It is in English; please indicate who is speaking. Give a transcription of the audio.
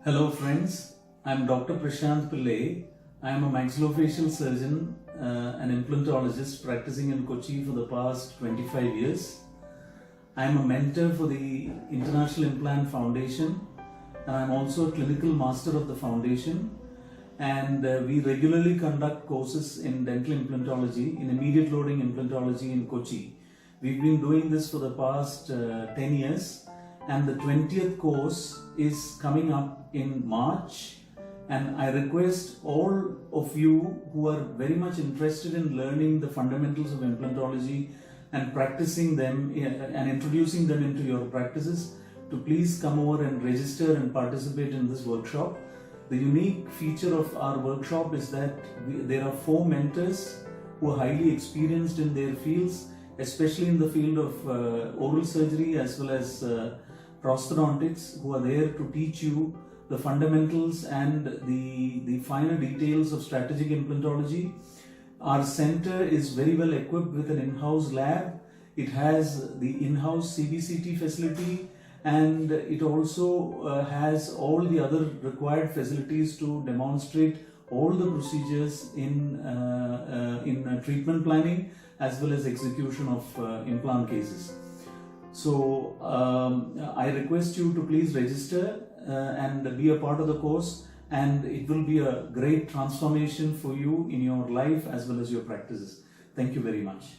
Speaker 1: Hello friends, I am Dr. Prashanth Pillai. I am a maxillofacial surgeon, an implantologist practicing in Kochi for the past 25 years. I am a mentor for the International Implant Foundation and I am also a clinical master of the foundation, and we regularly conduct courses in dental implantology, in immediate loading implantology in Kochi. We've been doing this for the past 10 years, and the 20th course is coming up in March, and I request all of you who are very much interested in learning the fundamentals of implantology and practicing them and introducing them into your practices to please come over and register and participate in this workshop. The unique feature of our workshop is that there are 4 mentors who are highly experienced in their fields, especially in the field of oral surgery as well as prosthodontics, who are there to teach you the fundamentals and the finer details of strategic implantology. Our center is very well equipped with an in-house lab. It has the in-house CBCT facility, and it also has all the other required facilities to demonstrate all the procedures in treatment planning as well as execution of implant cases. So I request you to please register and be a part of the course, and it will be a great transformation for you in your life as well as your practices. Thank you very much.